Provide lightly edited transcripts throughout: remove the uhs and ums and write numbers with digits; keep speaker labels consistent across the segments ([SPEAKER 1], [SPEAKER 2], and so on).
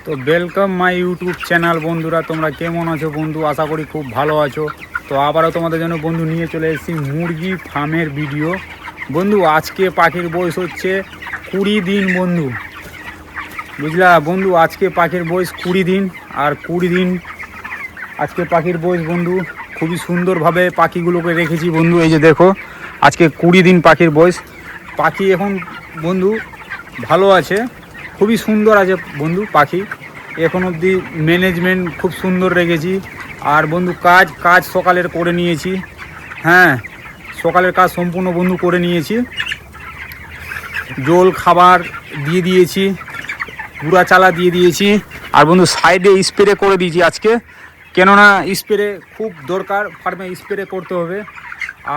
[SPEAKER 1] তো welcome my YouTube channel বন্ধুরা, তোমরা কেমন আছো বন্ধু? আশা করি খুব ভালো আছো। তো আবারও তোমাদের জন্য বন্ধু নিয়ে চলে এসেছি মুরগি ফার্মের ভিডিও। বন্ধু আজকে পাখির বয়স হচ্ছে 20 দিন বন্ধু, বুঝলা বন্ধু। আজকে পাখির বয়স 20 দিন, আর 20 দিন আজকে পাখির বয়স বন্ধু। খুবই সুন্দরভাবে পাখিগুলোকে রেখেছি বন্ধু। এই যে দেখো, আজকে 20 দিন পাখির বয়স। পাখি এখন বন্ধু ভালো আছে, খুবই সুন্দর আছে বন্ধু পাখি। এখন অবধি ম্যানেজমেন্ট খুব সুন্দর রেখেছি। আর বন্ধু কাজ সকালের করে নিয়েছি। হ্যাঁ, সকালের কাজ সম্পূর্ণ বন্ধু করে নিয়েছি। জল খাবার দিয়ে দিয়েছি, গুঁড়া চালা দিয়ে দিয়েছি। আর বন্ধু সাইডে স্প্রে করে দিয়েছি আজকে, কেননা স্প্রে খুব দরকার, ফার্মে স্প্রে করতে হবে।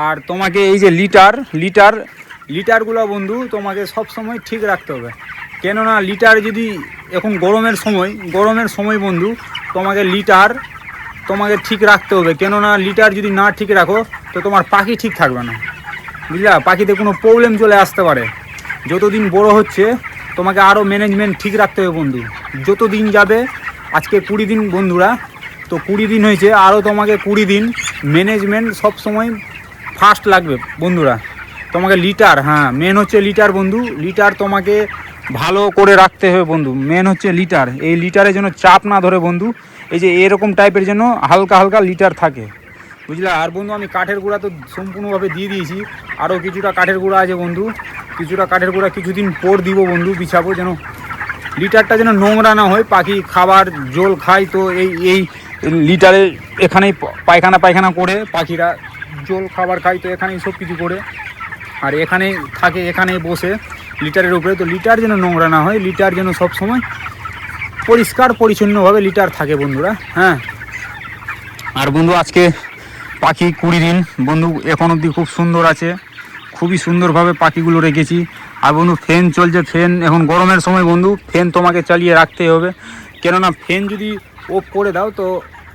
[SPEAKER 1] আর তোমাকে এই যে লিটারগুলো বন্ধু তোমাকে সব সময় ঠিক রাখতে হবে, কেননা লিটার যদি এখন গরমের সময় বন্ধু তোমাকে ঠিক রাখতে হবে। কেননা লিটার যদি না ঠিক রাখো তো তোমার পাখি ঠিক থাকবে না, বুঝলা। পাখিতে কোনো প্রবলেম চলে আসতে পারে। যতদিন বড় হচ্ছে তোমাকে আরও ম্যানেজমেন্ট ঠিক রাখতে হবে বন্ধু। যত দিন যাবে, আজকে 20 দিন বন্ধুরা, তো 20 দিন হয়েছে, আরও তোমাকে 20 দিন ম্যানেজমেন্ট সব সময় ফাস্ট লাগবে বন্ধুরা। তোমাকে লিটার, হ্যাঁ মেন হচ্ছে লিটার বন্ধু। লিটার তোমাকে ভালো করে রাখতে হবে বন্ধু, মেন হচ্ছে লিটার। এই লিটারের জন্য চাপ না ধরে বন্ধু, এই যে এরকম টাইপের যেন হালকা হালকা লিটার থাকে, বুঝলা। আর বন্ধু আমি কাঠের গুঁড়া তো সম্পূর্ণভাবে দিয়ে দিয়েছি। আরও কিছুটা কাঠের গুঁড়া আছে বন্ধু, কিছুটা কাঠের গুঁড়া কিছুদিন পর দিব বন্ধু, বিছাবো, যেন লিটারটা যেন নোংরা না হয়। পাখি খাবার জল খায়, তো এই লিটারে এখানেই পায়খানা করে পাখিরা জল খাবার খায়, তো এখানেই সব কিছু করে। আর এখানেই থাকে, এখানেই বসে লিটারের উপরে। তো লিটার যেন নোংরা না হয়, লিটার যেন সব সময় পরিষ্কার পরিচ্ছন্নভাবে লিটার থাকে বন্ধুরা। হ্যাঁ, আর বন্ধু আজকে পাখি 20 দিন বন্ধু, এখন অবধি খুব সুন্দর আছে, খুবই সুন্দরভাবে পাখিগুলো রেখেছি। আর বন্ধু ফ্যান চলছে, ফ্যান এখন গরমের সময় বন্ধু ফ্যান তোমাকে চালিয়ে রাখতে হবে, কেননা ফ্যান যদি অফ করে দাও তো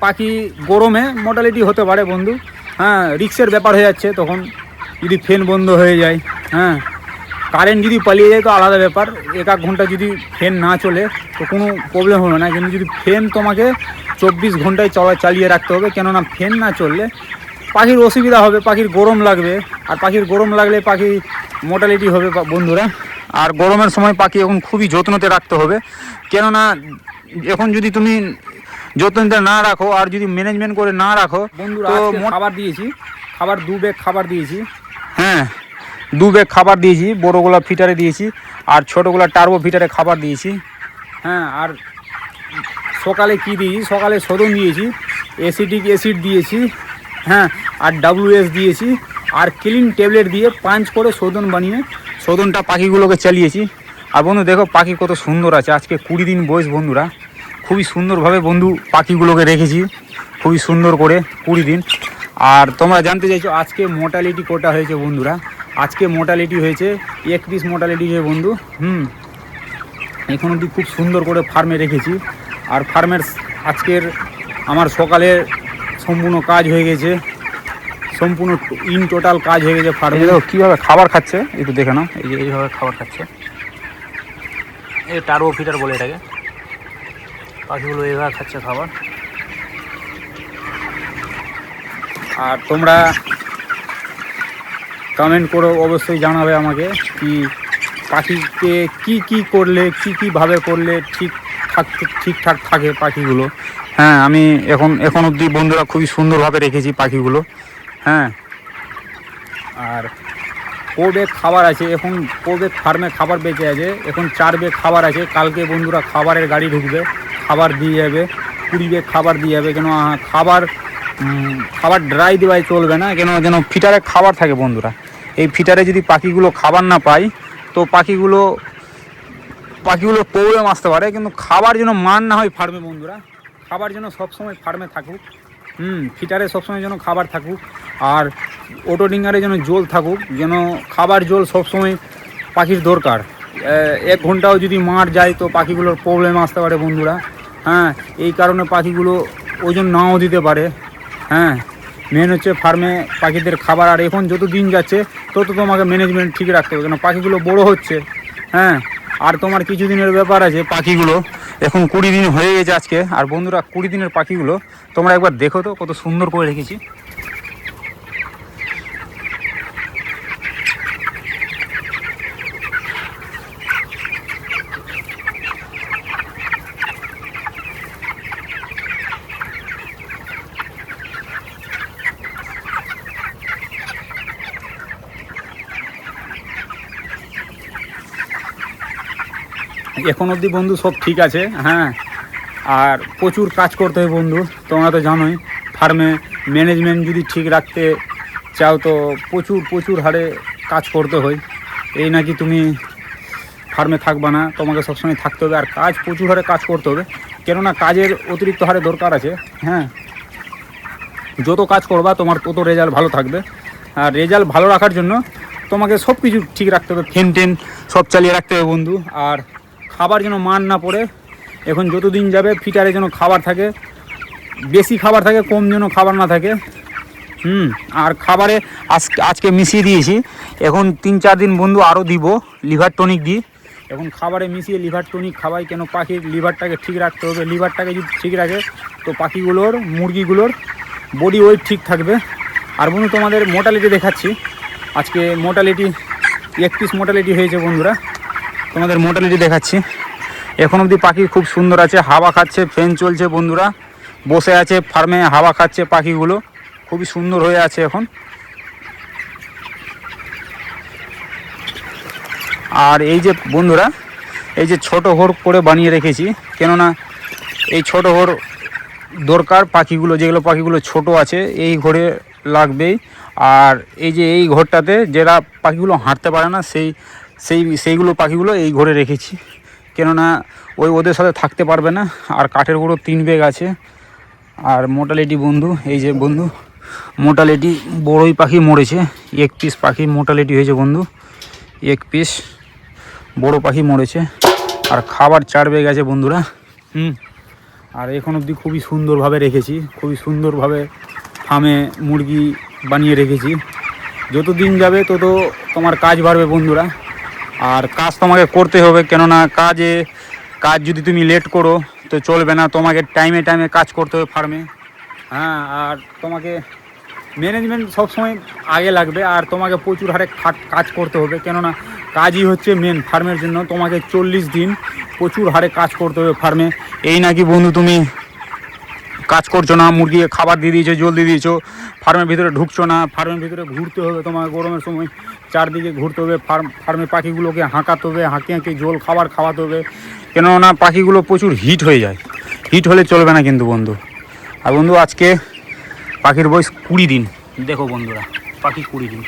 [SPEAKER 1] পাখি গরমে মর্টালিটি হতে পারে বন্ধু। হ্যাঁ, রিক্সের ব্যাপার হয়ে যাচ্ছে তখন যদি ফ্যান বন্ধ হয়ে যায়। হ্যাঁ, কারেন্ট যদি পালিয়ে যায় তো আলাদা ব্যাপার, 1 ঘন্টা যদি ফ্যান না চলে তো কোনো প্রবলেম হবে না। কিন্তু যদি ফ্যান তোমাকে 24 ঘন্টায় চালিয়ে রাখতে হবে, কেননা ফ্যান না চললে পাখির অসুবিধা হবে, পাখির গরম লাগবে। আর পাখির গরম লাগলে পাখি মর্টালিটি হবে বন্ধুরা। আর গরমের সময় পাখি এখন খুবই যত্নতে রাখতে হবে, কেননা এখন যদি তুমি যত্নতে না রাখো আর যদি ম্যানেজমেন্ট করে না রাখো বন্ধুরা। খাবার দিয়েছি, 2 ব্যাগ খাবার দিয়েছি। হ্যাঁ, 2 ব্যাগ খাবার দিয়েছি, বড়োগুলা ফিটারে দিয়েছি আর ছোটোগুলা টার্বো ফিটারে খাবার দিয়েছি। হ্যাঁ, আর সকালে কি দিয়েছি, সকালে সোদন দিয়েছি, অ্যাসিডিক অ্যাসিড দিয়েছি। হ্যাঁ, আর WS দিয়েছি, আর ক্লিন ট্যাবলেট দিয়ে পাঞ্চ করে সোদন বানিয়ে সোদনটা পাখিগুলোকে চালিয়েছি। আর বন্ধু দেখো পাখি কত সুন্দর আছে, আজকে 20 দিন বয়স বন্ধুরা। খুবই সুন্দরভাবে বন্ধু পাখিগুলোকে রেখেছি, খুবই সুন্দর করে 20 দিন। আর তোমরা জানতে চাইছো আজকে মোর্টালিটি কটা হয়েছে বন্ধুরা? আজকে মোর্টালিটি হয়েছে 31 মোর্টালিটি হয়েছে বন্ধু। এখন অবধি খুব সুন্দর করে ফার্মে রেখেছি। আর ফার্মের আজকের আমার সকালে সম্পূর্ণ কাজ হয়ে গেছে, সম্পূর্ণ ইন টোটাল কাজ হয়ে গেছে ফার্মে। কীভাবে খাবার খাচ্ছে একটু দেখে নাও, এই যে এইভাবে খাবার খাচ্ছে, এই টার্বো ফিটার বলে এটাকে। পাখিগুলো এইভাবে খাচ্ছে খাবার। আর তোমরা কমেন্ট করো, অবশ্যই জানাবে আমাকে কি পাখিকে কি করলে কীভাবে করলে ঠিকঠাক থাকে পাখিগুলো। হ্যাঁ, আমি এখন অবধি বন্ধুরা খুবই সুন্দরভাবে রেখেছি পাখিগুলো। হ্যাঁ, আর ব্যাগ খাবার আছে, এখন ব্যাগ ফার্মে খাবার বেঁচে আছে, এখন 4 ব্যাগ খাবার আছে। কালকে বন্ধুরা খাবারের গাড়ি ঢুকবে, খাবার দিয়ে যাবে, 20 ব্যাগ খাবার দিয়ে যাবে। কেন খাবার ড্রাই দেওয়াই চলবে না, যেন ফিটারে খাবার থাকে বন্ধুরা। এই ফিটারে যদি পাখিগুলো খাবার না পায় তো পাখিগুলো প্রবলেম আসতে পারে। কিন্তু খাবার যেন মান না হয় ফার্মে বন্ধুরা, খাবার যেন সবসময় ফার্মে থাকুক। ফিটারে সবসময় যেন খাবার থাকুক, আর অটো ডিঙ্গারে যেন জল থাকুক, যেন খাবার জল সবসময় পাখির দরকার। 1 ঘন্টাও যদি মার যায় তো পাখিগুলোর প্রবলেম আসতে পারে বন্ধুরা। হ্যাঁ, এই কারণে পাখিগুলো ওজন নাও দিতে পারে। হ্যাঁ, মেন হচ্ছে ফার্মে পাখিদের খাবার। আর এখন যত দিন যাচ্ছে তত তোমাকে ম্যানেজমেন্ট ঠিক রাখতে হবে, কেন পাখিগুলো বড় হচ্ছে। হ্যাঁ, আর তোমার কিছু দিনের ব্যাপার আছে, পাখিগুলো এখন 20 দিন হয়ে গেছে আজকে। আর বন্ধুরা 20 দিনের পাখিগুলো তোমরা একবার দেখো তো কত সুন্দর করে রেখেছি। এখন অবধি বন্ধু সব ঠিক আছে। হ্যাঁ, আর প্রচুর কাজ করতে হয় বন্ধু, তোমরা তো জানোই। ফার্মে ম্যানেজমেন্ট যদি ঠিক রাখতে চাও তো প্রচুর হারে কাজ করতে হয়। এই নাকি তুমি ফার্মে থাকবা না, তোমাকে সবসময় থাকতে হবে। আর কাজ প্রচুর হারে কাজ করতে হবে, কেননা কাজের অতিরিক্ত হারে দরকার আছে। হ্যাঁ, যত কাজ করবা তোমার তত রেজাল্ট ভালো থাকবে। আর রেজাল্ট ভালো রাখার জন্য তোমাকে সব কিছু ঠিক রাখতে হবে, ফ্যান টেন সব চালিয়ে রাখতে হবে বন্ধু। আর খাবার যেন মান না পড়ে, এখন যত দিন যাবে ফিটারে যেন খাবার থাকে, বেশি খাবার থাকে, কম যেন খাবার না থাকে। আর খাবারে আজকে মিশিয়ে দিয়েছি, এখন 3-4 দিন বন্ধু আরও দিব লিভার টনিক দিই। এখন খাবারে মিশিয়ে লিভার টনিক খাওয়াই, কেন পাখির লিভারটাকে ঠিক রাখতে হবে। লিভারটাকে যদি ঠিক রাখে তো পাখিগুলোর, মুরগিগুলোর বডি ওয়েট ঠিক থাকবে। আর বন্ধু তোমাদের মোর্টালিটি দেখাচ্ছি। আজকে মোর্টালিটি 1 পিস মোর্টালিটি হয়েছে বন্ধুরা, তোমাদের মোর্টালিটি দেখাচ্ছি। এখন অবধি পাখি খুব সুন্দর আছে, হাওয়া খাচ্ছে, ফ্যান চলছে বন্ধুরা, বসে আছে ফার্মে, হাওয়া খাচ্ছে পাখিগুলো, খুবই সুন্দর হয়ে আছে এখন। আর এই যে বন্ধুরা, এই যে ছোট ঘর করে বানিয়ে রেখেছি, কেননা এই ছোট ঘর দরকার পাখিগুলো, যেগুলো পাখিগুলো ছোট আছে এই ঘরে লাগবেই। আর এই যে এই ঘরটাতে যারা পাখিগুলো হাঁটতে পারে না সেইগুলো পাখিগুলো এই ঘরে রেখেছি, কেননা ওদের সাথে থাকতে পারবে না। আর কাঠের গুঁড়ো 3 ব্যাগ আছে। আর মোর্টালিটি বন্ধু, এই যে বন্ধু মোর্টালিটি, বড়ই পাখি মরেছে, 1 পিস পাখি মোর্টালিটি হয়েছে বন্ধু, 1 পিস বড় পাখি মরেছে। আর খাবার 4 ব্যাগ আছে বন্ধুরা। আর এখন অবধি খুবই সুন্দরভাবে রেখেছি, খুবই সুন্দরভাবে ফার্মে মুরগি বানিয়ে রেখেছি। যত দিন যাবে তত তোমার কাজ বাড়বে বন্ধুরা। আর কাজ তোমাকে করতে হবে, কেননা কাজ যদি তুমি লেট করো তো চলবে না, তোমাকে টাইমে কাজ করতে হবে ফার্মে। হ্যাঁ, আর তোমাকে ম্যানেজমেন্ট সবসময় আগে লাগবে। আর তোমাকে প্রচুর হারে কাজ করতে হবে, কেননা কাজই হচ্ছে মেন ফার্মের জন্য। তোমাকে 40 দিন প্রচুর হারে কাজ করতে হবে ফার্মে। এই নাকি বন্ধু তুমি কাজ করছো না, মুরগিকে খাবার দিয়ে দিয়েছো, জল দিয়ে দিয়েছো, ফার্মের ভিতরে ঢুকছো না। ফার্মের ভিতরে ঘুরতে হবে তোমাকে, গরমের সময় চারদিকে ঘুরতে হবে, ফার্মে পাখিগুলোকে হাঁকাতে হবে, হাঁকিয়ে জল খাবার খাওয়াতে হবে, কেননা পাখিগুলো প্রচুর হিট হয়ে যায়। হিট হলে চলবে না কিন্তু বন্ধু। আর বন্ধু আজকে পাখির বয়স 20 দিন, দেখো বন্ধুরা পাখি 20 দিন।